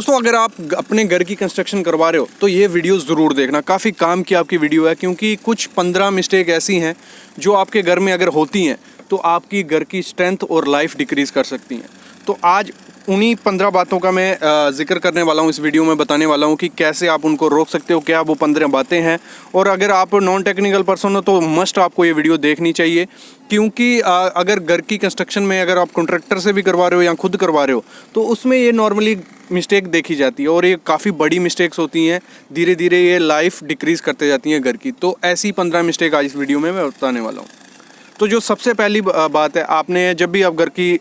दोस्तों अगर आप अपने घर की कंस्ट्रक्शन करवा रहे हो तो ये वीडियो ज़रूर देखना, काफ़ी काम की आपकी वीडियो है, क्योंकि कुछ 15 मिस्टेक ऐसी हैं जो आपके घर में अगर होती हैं तो आपकी घर की स्ट्रेंथ और लाइफ डिक्रीज़ कर सकती हैं। तो आज उन्हीं 15 बातों का मैं जिक्र करने वाला हूँ, इस वीडियो में बताने वाला हूँ कि कैसे आप उनको रोक सकते हो, क्या वो 15 बातें हैं। और अगर आप नॉन टेक्निकल पर्सन हो तो मस्ट आपको ये वीडियो देखनी चाहिए, क्योंकि अगर घर की कंस्ट्रक्शन में अगर आप कॉन्ट्रैक्टर से भी करवा रहे हो या खुद करवा रहे हो तो उसमें ये नॉर्मली मिस्टेक देखी जाती है और ये काफ़ी बड़ी मिस्टेक्स होती हैं। धीरे धीरे ये लाइफ डिक्रीज़ करते जाती हैं घर की। तो ऐसी 15 मिस्टेक आज इस वीडियो में मैं बताने वाला हूँ। तो जो सबसे पहली बात है, आपने जब भी आप घर की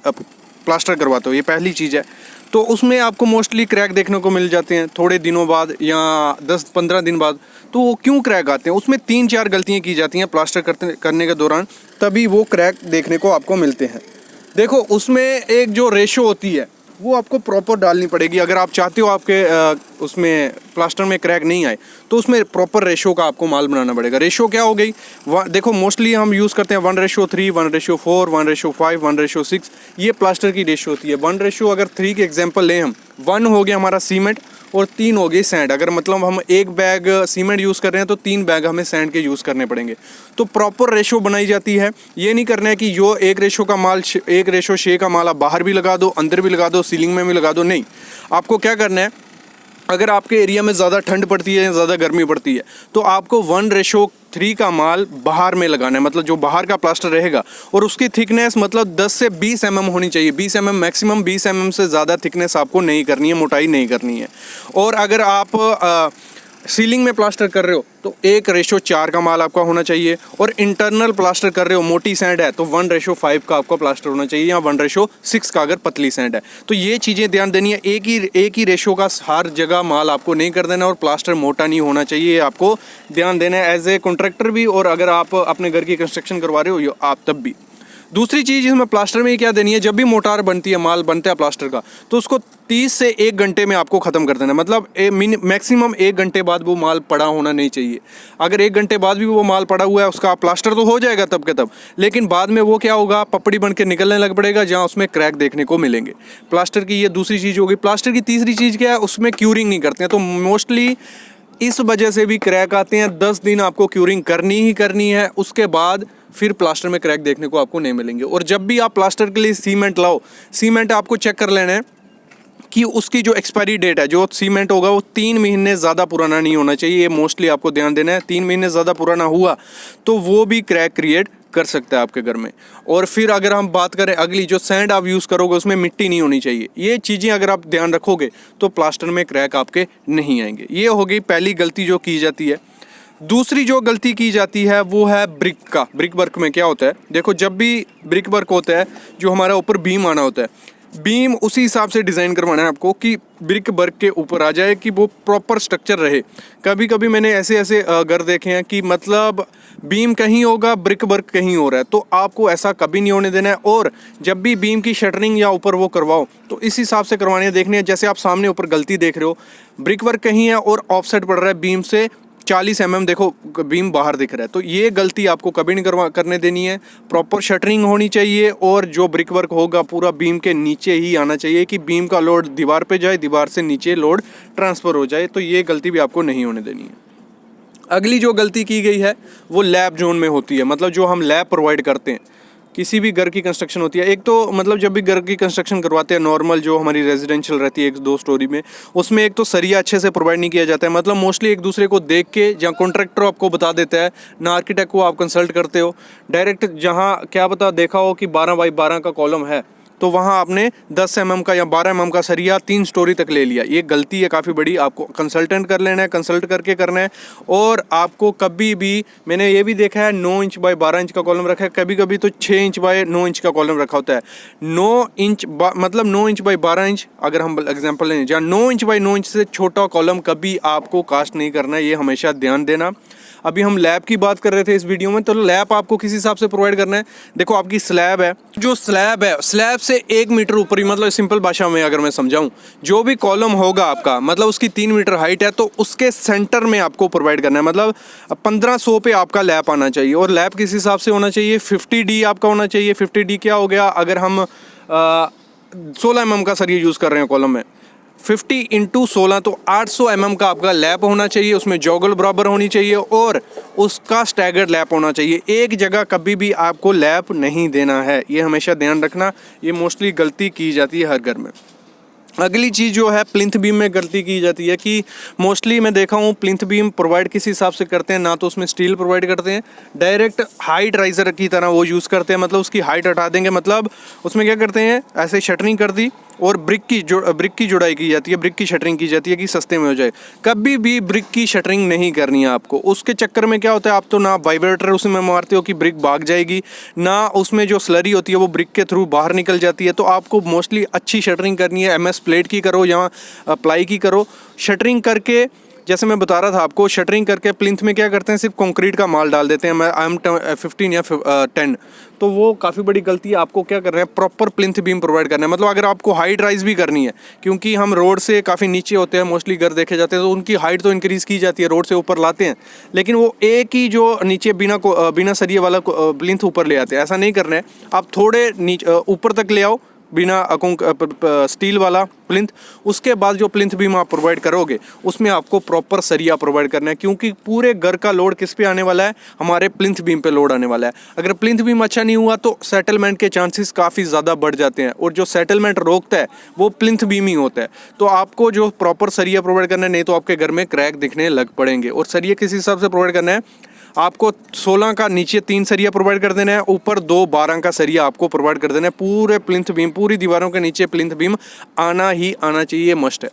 प्लास्टर करवाते हो, ये पहली चीज़ है, तो उसमें आपको मोस्टली क्रैक देखने को मिल जाते हैं थोड़े दिनों बाद या 10-15 दिन बाद। तो वो क्यों क्रैक आते हैं? उसमें 3-4 गलतियाँ की जाती हैं प्लास्टर करने के दौरान, तभी वो क्रैक देखने को आपको मिलते हैं। देखो, उसमें एक जो रेशो होती है वो आपको प्रॉपर डालनी पड़ेगी। अगर आप चाहते हो आपके उसमें प्लास्टर में क्रैक नहीं आए तो उसमें प्रॉपर रेशो का आपको माल बनाना पड़ेगा। रेशो क्या हो गई? देखो, मोस्टली हम यूज़ करते हैं 1:3, 1:4, 1:5, 1:6। ये प्लास्टर की रेशो होती है। 1:, अगर 3 के एग्जांपल लें हम, 1 हो गया हमारा सीमेंट और 3 हो गई सैंड। अगर मतलब हम 1 बैग सीमेंट यूज़ कर रहे हैं तो 3 बैग हमें सैंड के यूज़ करने पड़ेंगे। तो प्रॉपर रेशो बनाई जाती है। ये नहीं करना है कि जो 1:6 का माल आप बाहर भी लगा दो, अंदर भी लगा दो, सीलिंग में भी लगा दो। नहीं, आपको क्या करना है, अगर आपके एरिया में ज़्यादा ठंड पड़ती है या ज़्यादा गर्मी पड़ती है तो आपको 1:3 का माल बाहर में लगाना है, मतलब जो बाहर का प्लास्टर रहेगा। और उसकी थिकनेस मतलब 10 से 20 mm होनी चाहिए। 20 mm मैक्सिमम, 20 mm से ज़्यादा थिकनेस आपको नहीं करनी है, मोटाई नहीं करनी है। और अगर आप सीलिंग में प्लास्टर कर रहे हो तो 1:4 का माल आपका होना चाहिए। और इंटरनल प्लास्टर कर रहे हो, मोटी सैंड है, तो 1:5 का आपका प्लास्टर होना चाहिए, या 1:6 का अगर पतली सैंड है। तो ये चीज़ें ध्यान देनी है। एक ही रेशो का हर जगह माल आपको नहीं कर देना, और प्लास्टर मोटा नहीं होना चाहिए, आपको ध्यान देना है एज ए कॉन्ट्रैक्टर भी, और अगर आप अपने घर की कंस्ट्रक्शन करवा रहे हो आप तब भी। दूसरी चीज़ इसमें प्लास्टर में क्या देनी है, जब भी मोटार बनती है, माल बनता है प्लास्टर का, तो उसको 30 से 1 घंटे में आपको ख़त्म कर देना है। मतलब मैक्सिमम 1 घंटे बाद वो माल पड़ा होना नहीं चाहिए। अगर 1 घंटे बाद भी वो माल पड़ा हुआ है, उसका प्लास्टर तो हो जाएगा तब के तब, लेकिन बाद में वो क्या होगा, पपड़ी बन के निकलने लग पड़ेगा, जहाँ उसमें क्रैक देखने को मिलेंगे। प्लास्टर की ये दूसरी चीज़ होगी। प्लास्टर की तीसरी चीज़ क्या है, उसमें क्यूरिंग नहीं करते हैं, तो मोस्टली इस वजह से भी क्रैक आते हैं। 10 दिन आपको क्यूरिंग करनी ही करनी है, उसके बाद फिर प्लास्टर में क्रैक देखने को आपको नहीं मिलेंगे। और जब भी आप प्लास्टर के लिए सीमेंट लाओ, सीमेंट आपको चेक कर लेना है कि उसकी जो एक्सपायरी डेट है, जो सीमेंट होगा वो 3 महीने ज़्यादा पुराना नहीं होना चाहिए। ये मोस्टली आपको ध्यान देना है। 3 महीने ज़्यादा पुराना हुआ तो वो भी क्रैक क्रिएट कर सकता है आपके घर में। और फिर अगर हम बात करें अगली, जो सैंड आप यूज़ करोगे उसमें मिट्टी नहीं होनी चाहिए। ये चीज़ें अगर आप ध्यान रखोगे तो प्लास्टर में क्रैक आपके नहीं आएंगे। ये हो गई पहली गलती जो की जाती है। दूसरी जो गलती की जाती है वो है ब्रिक वर्क में क्या होता है, देखो, जब भी ब्रिक वर्क होता है, जो हमारा ऊपर बीम आना होता है, बीम उसी हिसाब से डिज़ाइन करवाना है आपको कि ब्रिक वर्क के ऊपर आ जाए, कि वो प्रॉपर स्ट्रक्चर रहे। कभी कभी मैंने ऐसे घर देखे हैं कि मतलब बीम कहीं होगा, ब्रिक वर्क कहीं हो रहा है, तो आपको ऐसा कभी नहीं होने देना है। और जब भी बीम की शटरिंग या ऊपर वो करवाओ तो इस हिसाब से करवानी है। देखनी है, जैसे आप सामने ऊपर गलती देख रहे हो, ब्रिक वर्क कहीं है और ऑफसेट पड़ रहा है बीम से 40 mm, देखो बीम बाहर दिख रहा है, तो ये गलती आपको कभी नहीं करने देनी है। प्रॉपर शटरिंग होनी चाहिए और जो ब्रिक वर्क होगा पूरा बीम के नीचे ही आना चाहिए, कि बीम का लोड दीवार पे जाए, दीवार से नीचे लोड ट्रांसफ़र हो जाए। तो ये गलती भी आपको नहीं होने देनी है। अगली जो गलती की गई है वो लैब जोन में होती है, मतलब जो हम लैब प्रोवाइड करते हैं किसी भी घर की कंस्ट्रक्शन होती है। एक तो मतलब जब भी घर की कंस्ट्रक्शन करवाते हैं नॉर्मल, जो हमारी रेजिडेंशियल रहती है 1-2 स्टोरी में, उसमें एक तो सरिया अच्छे से प्रोवाइड नहीं किया जाता है। मतलब मोस्टली एक दूसरे को देख के, जहाँ कॉन्ट्रैक्टर आपको बता देता है, ना आर्किटेक्ट को आप कंसल्ट करते हो, डायरेक्ट जहाँ क्या पता देखा हो कि 12x12 का कॉलम है, तो वहाँ आपने 10 mm का या 12 mm का सरिया 3 स्टोरी तक ले लिया। ये गलती है काफ़ी बड़ी। आपको कंसल्टेंट कर लेना है, कंसल्ट करके करना है। और आपको कभी भी, मैंने ये भी देखा है 9 इंच बाय 12 इंच का कॉलम रखा है, कभी कभी तो 6 इंच बाय 9 इंच का कॉलम रखा होता है। 9 इंच मतलब 9 इंच बाय 12 इंच अगर हम एग्जाम्पल लें, जहाँ 9 इंच बाय 9 इंच से छोटा कॉलम कभी आपको कास्ट नहीं करना है, ये हमेशा ध्यान देना। अभी हम लैब की बात कर रहे थे इस वीडियो में, तो लैब आपको किस हिसाब से प्रोवाइड करना है। देखो, आपकी स्लैब है, जो स्लैब है, स्लैब से 1 मीटर ऊपर ही, मतलब सिंपल भाषा में अगर मैं समझाऊं, जो भी कॉलम होगा आपका, मतलब उसकी 3 मीटर हाइट है, तो उसके सेंटर में आपको प्रोवाइड करना है। मतलब 1500 पे आपका लैब आना चाहिए। और लैब किस हिसाब से होना चाहिए, 50D आपका होना चाहिए। 50D क्या हो गया, अगर हम 16 mm का सरिया यूज़ कर रहे हैं कॉलम में, 50x16 तो 800 mm का आपका लैप होना चाहिए, उसमें जॉगल बराबर होनी चाहिए और उसका स्टैगर्ड लैप होना चाहिए। एक जगह कभी भी आपको लैप नहीं देना है, ये हमेशा ध्यान रखना। ये मोस्टली गलती की जाती है हर घर में। अगली चीज़ जो है प्लिंथ बीम में गलती की जाती है कि मोस्टली मैं देखा हूँ प्लिंथ बीम प्रोवाइड किस हिसाब से करते हैं, ना तो उसमें स्टील प्रोवाइड करते हैं, डायरेक्ट हाइट राइजर की तरह वो यूज़ करते हैं। मतलब उसकी हाइट हटा देंगे, मतलब उसमें क्या करते हैं ऐसे शटरिंग कर दी और ब्रिक की जुड़ाई की जाती है, ब्रिक की शटरिंग की जाती है कि सस्ते में हो जाए। कभी भी ब्रिक की शटरिंग नहीं करनी है आपको। उसके चक्कर में क्या होता है, आप तो ना वाइब्रेटर उसमें मारते हो कि ब्रिक भाग जाएगी, ना उसमें जो स्लरी होती है वो ब्रिक के थ्रू बाहर निकल जाती है। तो आपको मोस्टली अच्छी शटरिंग करनी है, MS प्लेट की करो या प्लाई की करो। शटरिंग करके जैसे मैं बता रहा था आपको, शटरिंग करके प्लिंथ में क्या करते हैं, सिर्फ कंक्रीट का माल डाल देते हैं, M15 या 10। तो वो काफ़ी बड़ी गलती है। आपको क्या करना है, प्रॉपर प्लिंथ बीम प्रोवाइड करना है। मतलब अगर आपको हाइट राइज भी करनी है, क्योंकि हम रोड से काफ़ी नीचे होते हैं मोस्टली घर देखे जाते हैं, तो उनकी हाइट तो इंक्रीज़ की जाती है, रोड से ऊपर लाते हैं, लेकिन वो एक ही जो नीचे बिना सरिये वाला प्लिंथ ऊपर ले आते हैं। ऐसा नहीं करना है, आप थोड़े नीचे ऊपर तक ले आओ बिना स्टील वाला प्लिंथ। उसके बाद जो प्लिंथ बीम आप प्रोवाइड करोगे उसमें आपको प्रॉपर सरिया प्रोवाइड करना है, क्योंकि पूरे घर का लोड किस पे आने वाला है, हमारे प्लिंथ बीम पे लोड आने वाला है। अगर प्लिंथ बीम अच्छा नहीं हुआ तो सेटलमेंट के चांसेस काफ़ी ज़्यादा बढ़ जाते हैं, और जो सेटलमेंट रोकता है वो प्लिंथ बीम ही होता है। तो आपको जो प्रॉपर सरिया प्रोवाइड करना है, नहीं तो आपके घर में क्रैक दिखने लग पड़ेंगे। और सरिया किस हिसाब से प्रोवाइड करना है, आपको 16 का नीचे 3 सरिया प्रोवाइड कर देना है, ऊपर 2 12 का सरिया आपको प्रोवाइड कर देना है। पूरे प्लिंथ बीम, पूरी दीवारों के नीचे प्लिंथ बीम आना ही आना चाहिए, मस्ट है।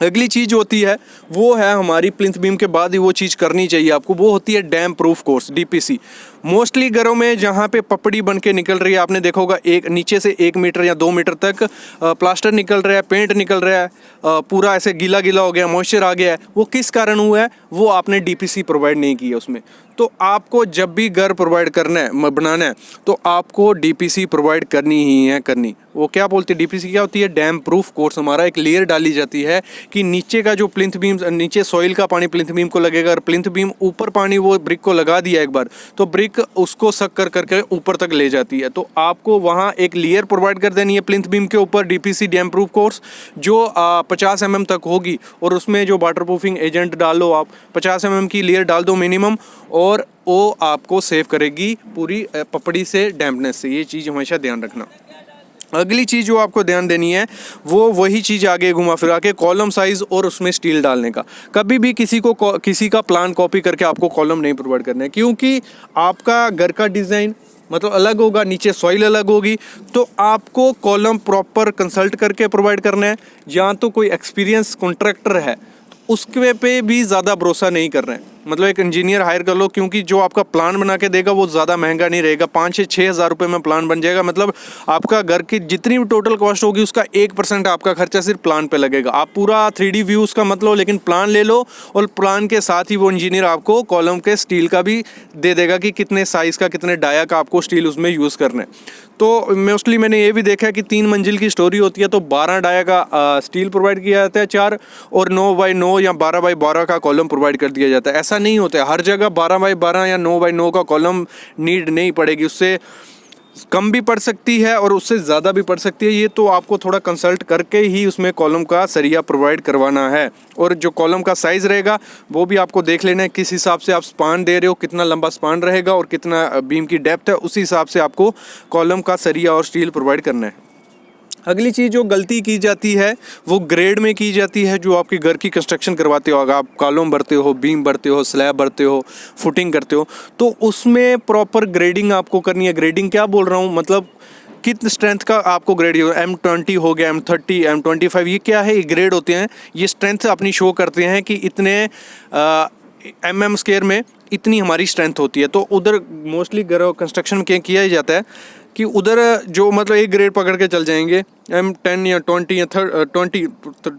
अगली चीज़ होती है वो है हमारी प्लिंथ बीम के बाद ही वो चीज़ करनी चाहिए आपको, वो होती है dam proof course, DPC। Mostly घरों में जहाँ पे पपड़ी बन के निकल रही है, आपने देखा होगा एक नीचे से 1 मीटर या 2 मीटर तक प्लास्टर निकल रहा है, पेंट निकल रहा है, पूरा ऐसे गीला गीला हो गया, मॉइस्चर आ गया है। वो किस कारण हुआ है, वो आपने DPC प्रोवाइड नहीं की है उसमें। तो आपको जब भी घर प्रोवाइड करना है, बनाना है, तो आपको DPC प्रोवाइड करनी ही है, करनी। वो क्या बोलते हैं, DPC क्या होती है, डैम प्रूफ कोर्स। हमारा एक लेयर डाली जाती है कि नीचे का जो प्लिंथ बीम, नीचे सॉइल का पानी प्लिंथ बीम को लगेगा, और प्लिंथ बीम ऊपर पानी वो ब्रिक को लगा दिया एक बार, तो ब्रिक उसको सक कर करके ऊपर तक ले जाती है। तो आपको वहाँ एक लेयर प्रोवाइड कर देनी है प्लिंथ बीम के ऊपर, DPC डैम प्रूफ कोर्स, जो 50 mm तक होगी, और उसमें जो वाटर प्रूफिंग एजेंट डालो आप, 50 mm की लेयर डाल दो मिनिमम, और वो आपको सेव करेगी पूरी पपड़ी से, डैम्पनेस से। ये चीज़ हमेशा ध्यान रखना। अगली चीज़ जो आपको ध्यान देनी है वो वही चीज़ आगे घुमा फिरा के कॉलम साइज़ और उसमें स्टील डालने का। कभी भी किसी का प्लान कॉपी करके आपको कॉलम नहीं प्रोवाइड करना है, क्योंकि आपका घर का डिज़ाइन मतलब अलग होगा, नीचे सॉइल अलग होगी। तो आपको कॉलम प्रॉपर कंसल्ट करके प्रोवाइड करना है, या तो कोई एक्सपीरियंस कॉन्ट्रैक्टर है उसके पे भी ज़्यादा भरोसा नहीं करना है। मतलब एक इंजीनियर हायर कर लो, क्योंकि जो आपका प्लान बना के देगा वो ज़्यादा महंगा नहीं रहेगा, 5 से 6 हज़ार रुपये में प्लान बन जाएगा। मतलब आपका घर की जितनी भी टोटल कॉस्ट होगी उसका 1% आपका खर्चा सिर्फ प्लान पे लगेगा। आप पूरा 3D व्यू उसका मत लो, लेकिन प्लान ले लो, और प्लान के साथ ही वो इंजीनियर आपको कॉलम के स्टील का भी दे देगा कि कितने साइज़ का, कितने डाया का आपको स्टील उसमें यूज़ करना है। तो मोस्टली मैंने ये भी देखा है कि 3 मंजिल की स्टोरी होती है तो 12 डाया का स्टील प्रोवाइड किया जाता है, 4, और 9x9 या 12x12 का कॉलम प्रोवाइड कर दिया जाता है। ऐसा नहीं होता है, हर जगह 12x12 या 9x9 का कॉलम नीड नहीं पड़ेगी, उससे कम भी पड़ सकती है और उससे ज़्यादा भी पड़ सकती है। ये तो आपको थोड़ा कंसल्ट करके ही उसमें कॉलम का सरिया प्रोवाइड करवाना है। और जो कॉलम का साइज़ रहेगा वो भी आपको देख लेना है, किस हिसाब से आप स्पान दे रहे हो, कितना लंबा स्पान रहेगा और कितना बीम की डेप्थ है, उसी हिसाब से आपको कॉलम का सरिया और स्टील प्रोवाइड करना है। अगली चीज़ जो गलती की जाती है वो ग्रेड में की जाती है। जो आपके घर की कंस्ट्रक्शन करवाते हो, अगर आप कॉलम भरते हो, बीम भरते हो, स्लैब भरते हो, फुटिंग करते हो, तो उसमें प्रॉपर ग्रेडिंग आपको करनी है। ग्रेडिंग क्या बोल रहा हूँ, मतलब कितने स्ट्रेंथ का आपको ग्रेड, M20 हो गया, M30, M25, ये क्या है, ये ग्रेड होते हैं। ये स्ट्रेंथ अपनी शो करते हैं कि इतने mm स्क्वायर में इतनी हमारी स्ट्रेंथ होती है। तो उधर मोस्टली घर कंस्ट्रक्शन में किया ही जाता है कि उधर जो मतलब एक ग्रेड पकड़ के चल जाएंगे, M10 या 20 या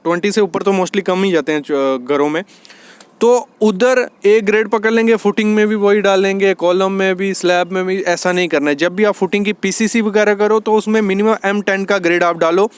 20 से ऊपर तो मोस्टली कम ही जाते हैं घरों में। तो उधर एक ग्रेड पकड़ लेंगे, फुटिंग में भी वही डालेंगे, कॉलम में भी, स्लैब में भी। ऐसा नहीं करना है। जब भी आप फुटिंग की PCC वगैरह करो तो उसमें मिनिमम M10 का ग्रेड आप डालो,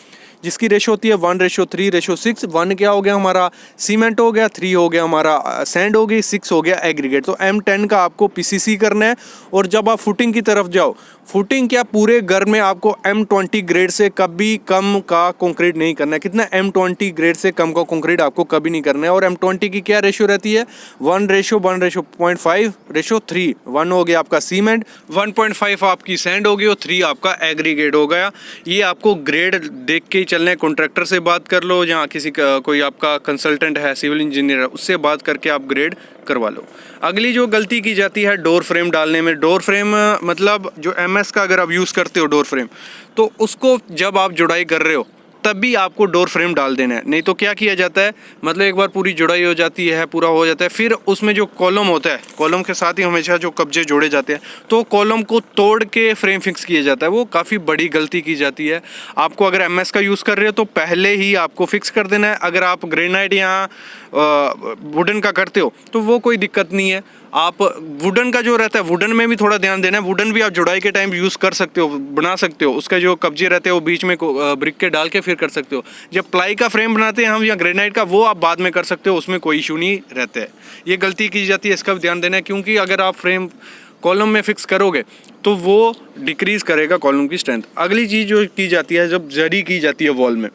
जिसकी रेशो होती है 1:3:6। 1 क्या हो गया हमारा सीमेंट हो गया, 3 हो गया हमारा सैंड हो गई, 6 हो गया एग्रीगेट। तो M10 का आपको PCC करना है। और जब आप फुटिंग की तरफ जाओ फुटिंग क्या, पूरे घर में आपको M20 ग्रेड से कभी कम का कंक्रीट नहीं करना है। कितना, M20 ग्रेड से कम का कंक्रीट आपको कभी नहीं करना है। और M20 की क्या रेशियो रहती है, 1:1:0.5:3। 1 हो गया आपका सीमेंट, 1.5 आपकी सैंड होगी और 3 आपका एग्रीगेट हो गया। ये आपको ग्रेड देख के ही चलना है। कॉन्ट्रैक्टर से बात कर लो, जहाँ किसी का कोई आपका कंसल्टेंट है, सिविल इंजीनियर है, उससे बात करके आप ग्रेड करवा लो। अगली जो गलती की जाती है डोर फ्रेम डालने में, डोर फ्रेम मतलब जो MS का अगर आप यूज़ करते हो डोर फ्रेम, तो उसको जब आप जुड़ाई कर रहे हो तभी आपको डोर फ्रेम डाल देना है। नहीं तो क्या किया जाता है, मतलब एक बार पूरी जुड़ाई हो जाती है, पूरा हो जाता है, फिर उसमें जो कॉलम होता है, कॉलम के साथ ही हमेशा जो कब्जे जोड़े जाते हैं, तो कॉलम को तोड़ के फ्रेम फिक्स किया जाता है। वो काफ़ी बड़ी गलती की जाती है। आपको अगर MS का यूज़ कर रहे हो तो पहले ही आपको फिक्स कर देना है। अगर आप ग्रेनाइट या वुडन का करते हो तो वो कोई दिक्कत नहीं है। आप वुडन का जो रहता है, वुडन में भी थोड़ा ध्यान देना है। वुडन भी आप जुड़ाई के टाइम यूज़ कर सकते हो, बना सकते हो। उसका जो कब्जे रहते हैं वो बीच में ब्रिक के डाल के फिर कर सकते हो। जब प्लाई का फ्रेम बनाते हैं हम या ग्रेनाइट का, वो आप बाद में कर सकते हो, उसमें कोई इशू नहीं रहता है। ये गलती की जाती है, इसका भी ध्यान देना है, क्योंकि अगर आप फ्रेम कॉलम में फिक्स करोगे तो वो डिक्रीज़ करेगा कॉलम की स्ट्रेंथ। अगली चीज़ जो की जाती है, जब जरी की जाती है वॉल में,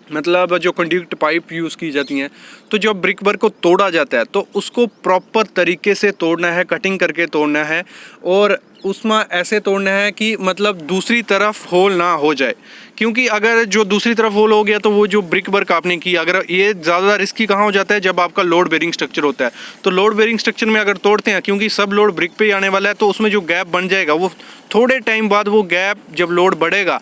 मतलब जो कंडक्ट पाइप यूज़ की जाती हैं, तो जब ब्रिक वर्क को तोड़ा जाता है तो उसको प्रॉपर तरीके से तोड़ना है, कटिंग करके तोड़ना है, और उसमें ऐसे तोड़ना है कि मतलब दूसरी तरफ होल ना हो जाए। क्योंकि अगर जो दूसरी तरफ होल हो गया तो वो जो ब्रिक वर्क आपने किया, अगर ये ज़्यादा रिस्की कहाँ हो जाता है, जब आपका लोड बेरिंग स्ट्रक्चर होता है। तो लोड बेरिंग स्ट्रक्चर में अगर तोड़ते हैं, क्योंकि सब लोड ब्रिक पे ही आने वाला है, तो उसमें जो गैप बन जाएगा, वो थोड़े टाइम बाद वो गैप जब लोड बढ़ेगा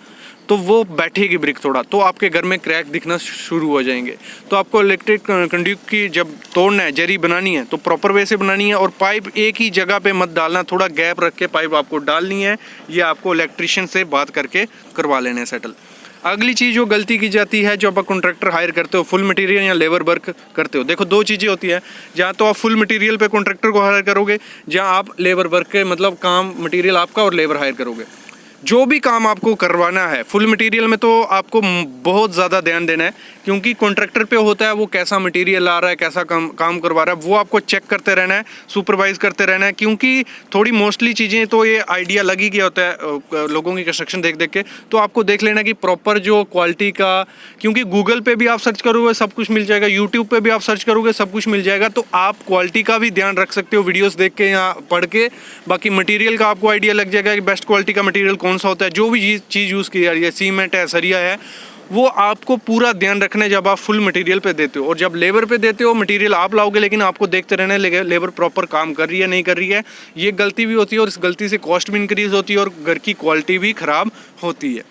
तो वो बैठेगी ब्रिक थोड़ा, तो आपके घर में क्रैक दिखना शुरू हो जाएंगे। तो आपको इलेक्ट्रिक कंडक्ट की जब तोड़ना है, जरी बनानी है, तो प्रॉपर वे से बनानी है, और पाइप एक ही जगह पे मत डालना, थोड़ा गैप रख के पाइप आपको डालनी है। ये आपको इलेक्ट्रिशियन से बात करके करवा लेना है सेटल। अगली चीज़ जो गलती की जाती है, जो आप कॉन्ट्रैक्टर हायर करते हो, फुल मटेरियल या लेबर वर्क करते हो, देखो दो चीज़ें होती है। जहाँ तो आप फुल मटेरियल पे कॉन्ट्रैक्टर को हायर करोगे, जहाँ आप लेबर वर्क के मतलब काम मटेरियल आपका और लेबर हायर करोगे। जो भी काम आपको करवाना है फुल मटेरियल में, तो आपको बहुत ज़्यादा ध्यान देना है, क्योंकि कॉन्ट्रैक्टर पे होता है वो कैसा मटेरियल आ रहा है, कैसा काम करवा रहा है, वो आपको चेक करते रहना है, सुपरवाइज करते रहना है। क्योंकि थोड़ी मोस्टली चीज़ें तो ये आइडिया लग ही गया होता है लोगों की कंस्ट्रक्शन देख देख के, तो आपको देख लेना कि प्रॉपर जो क्वालिटी का, क्योंकि गूगल पे भी आप सर्च करोगे सब कुछ मिल जाएगा, यूट्यूब पे भी आप सर्च करोगे सब कुछ मिल जाएगा, तो आप क्वालिटी का भी ध्यान रख सकते हो वीडियोज़ देख के या पढ़ के। बाकी मटीरियल का आपको आइडिया लग जाएगा कि बेस्ट क्वालिटी का मटीरियल कौन सा होता है। जो भी चीज़ यूज़ की जा रही है, सीमेंट है, सरिया है, वो आपको पूरा ध्यान रखना है जब आप फुल मटेरियल पे देते हो। और जब लेबर पे देते हो, मटेरियल आप लाओगे, लेकिन आपको देखते रहना है लेबर प्रॉपर काम कर रही है नहीं कर रही है। ये गलती भी होती है, और इस गलती से कॉस्ट भी इंक्रीज होती है और घर की क्वालिटी भी ख़राब होती है।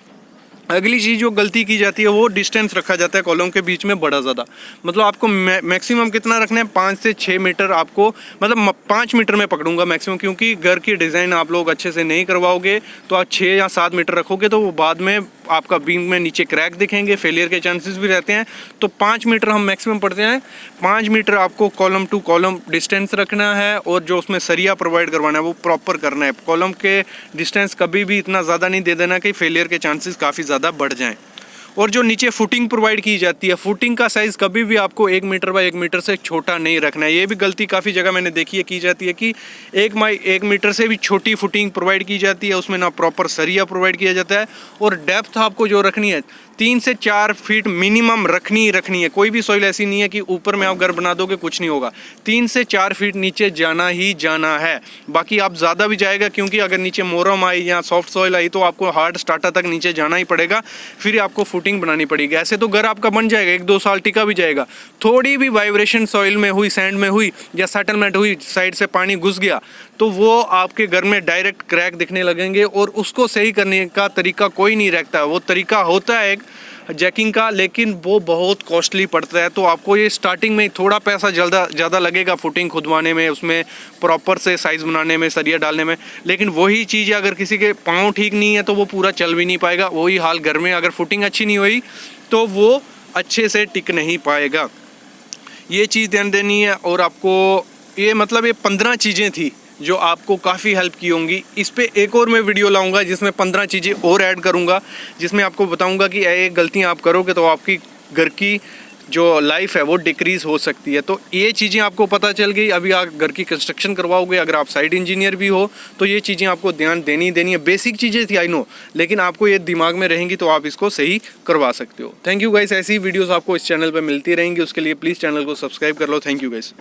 अगली चीज़ जो गलती की जाती है, वो डिस्टेंस रखा जाता है कॉलम के बीच में बड़ा ज़्यादा। मतलब आपको मैक्सिमम कितना रखना है, 5 से 6 मीटर आपको, मतलब 5 मीटर में पकड़ूंगा मैक्सिमम, क्योंकि घर की डिज़ाइन आप लोग अच्छे से नहीं करवाओगे तो आप 6 या 7 मीटर रखोगे तो वो बाद में आपका बीम में नीचे क्रैक दिखेंगे, फेलियर के चांसेस भी रहते हैं। तो 5 मीटर हम मैक्सिमम पढ़ते हैं। 5 मीटर आपको कॉलम टू कॉलम डिस्टेंस रखना है, और जो उसमें सरिया प्रोवाइड करवाना है वो प्रॉपर करना है। कॉलम के डिस्टेंस कभी भी इतना ज़्यादा नहीं दे देना कि फेलियर के चांसेस काफ़ी ज़्यादा बढ़ जाएं। और जो नीचे फुटिंग प्रोवाइड की जाती है, फुटिंग का साइज़ कभी भी आपको 1 मीटर बाय 1 मीटर से छोटा नहीं रखना है। ये भी गलती काफ़ी जगह मैंने देखी है की जाती है कि 1 मीटर से भी छोटी फुटिंग प्रोवाइड की जाती है, उसमें ना प्रॉपर सरिया प्रोवाइड किया जाता है। और डेप्थ आपको जो रखनी है 3 से 4 फीट मिनिमम रखनी है। कोई भी सॉइल ऐसी नहीं है कि ऊपर में आप घर बना दोगे कुछ नहीं होगा, 3 से 4 फीट नीचे जाना ही जाना है। बाकी आप ज़्यादा भी जाएगा, क्योंकि अगर नीचे मोरम आई या सॉफ्ट सॉइल आई तो आपको हार्ड स्टार्टर तक नीचे जाना ही पड़ेगा, फिर आपको फुटिंग बनानी पड़ेगी। ऐसे तो घर आपका बन जाएगा, 1-2 साल टिका भी जाएगा। थोड़ी भी वाइब्रेशन सॉइल में हुई, सैंड में हुई या सेटलमेंट हुई, साइड से पानी घुस गया, तो वो आपके घर में डायरेक्ट क्रैक दिखने लगेंगे, और उसको सही करने का तरीका कोई नहीं रखता। वो तरीका होता है एक जैकिंग का, लेकिन वो बहुत कॉस्टली पड़ता है। तो आपको ये स्टार्टिंग में थोड़ा पैसा ज़्यादा लगेगा फुटिंग खुदवाने में, उसमें प्रॉपर से साइज़ बनाने में, सरिया डालने में। लेकिन वही चीज़ अगर किसी के पाँव ठीक नहीं है तो वो पूरा चल भी नहीं पाएगा। वही हाल घर में अगर फुटिंग अच्छी नहीं हुई तो वो अच्छे से टिक नहीं पाएगा। ये चीज़ ध्यान देनी है। और आपको ये मतलब ये 15 चीज़ें थी जो आपको काफ़ी हेल्प की होंगी। इस पे एक और मैं वीडियो लाऊंगा जिसमें 15 चीज़ें और ऐड करूंगा, जिसमें आपको बताऊंगा कि ये गलतियां आप करोगे तो आपकी घर की जो लाइफ है वो डिक्रीज़ हो सकती है। तो ये चीज़ें आपको पता चल गई। अभी आप घर की कंस्ट्रक्शन करवाओगे, अगर आप साइट इंजीनियर भी हो तो ये चीज़ें आपको ध्यान देनी है। बेसिक चीज़ें थी आई नो, लेकिन आपको ये दिमाग में रहेंगी तो आप इसको सही करवा सकते हो। थैंक यू गाइस, ऐसी वीडियोज़ आपको इस चैनल पर मिलती रहेंगी, उसके लिए प्लीज़ चैनल को सब्सक्राइब कर लो। Thank you guys.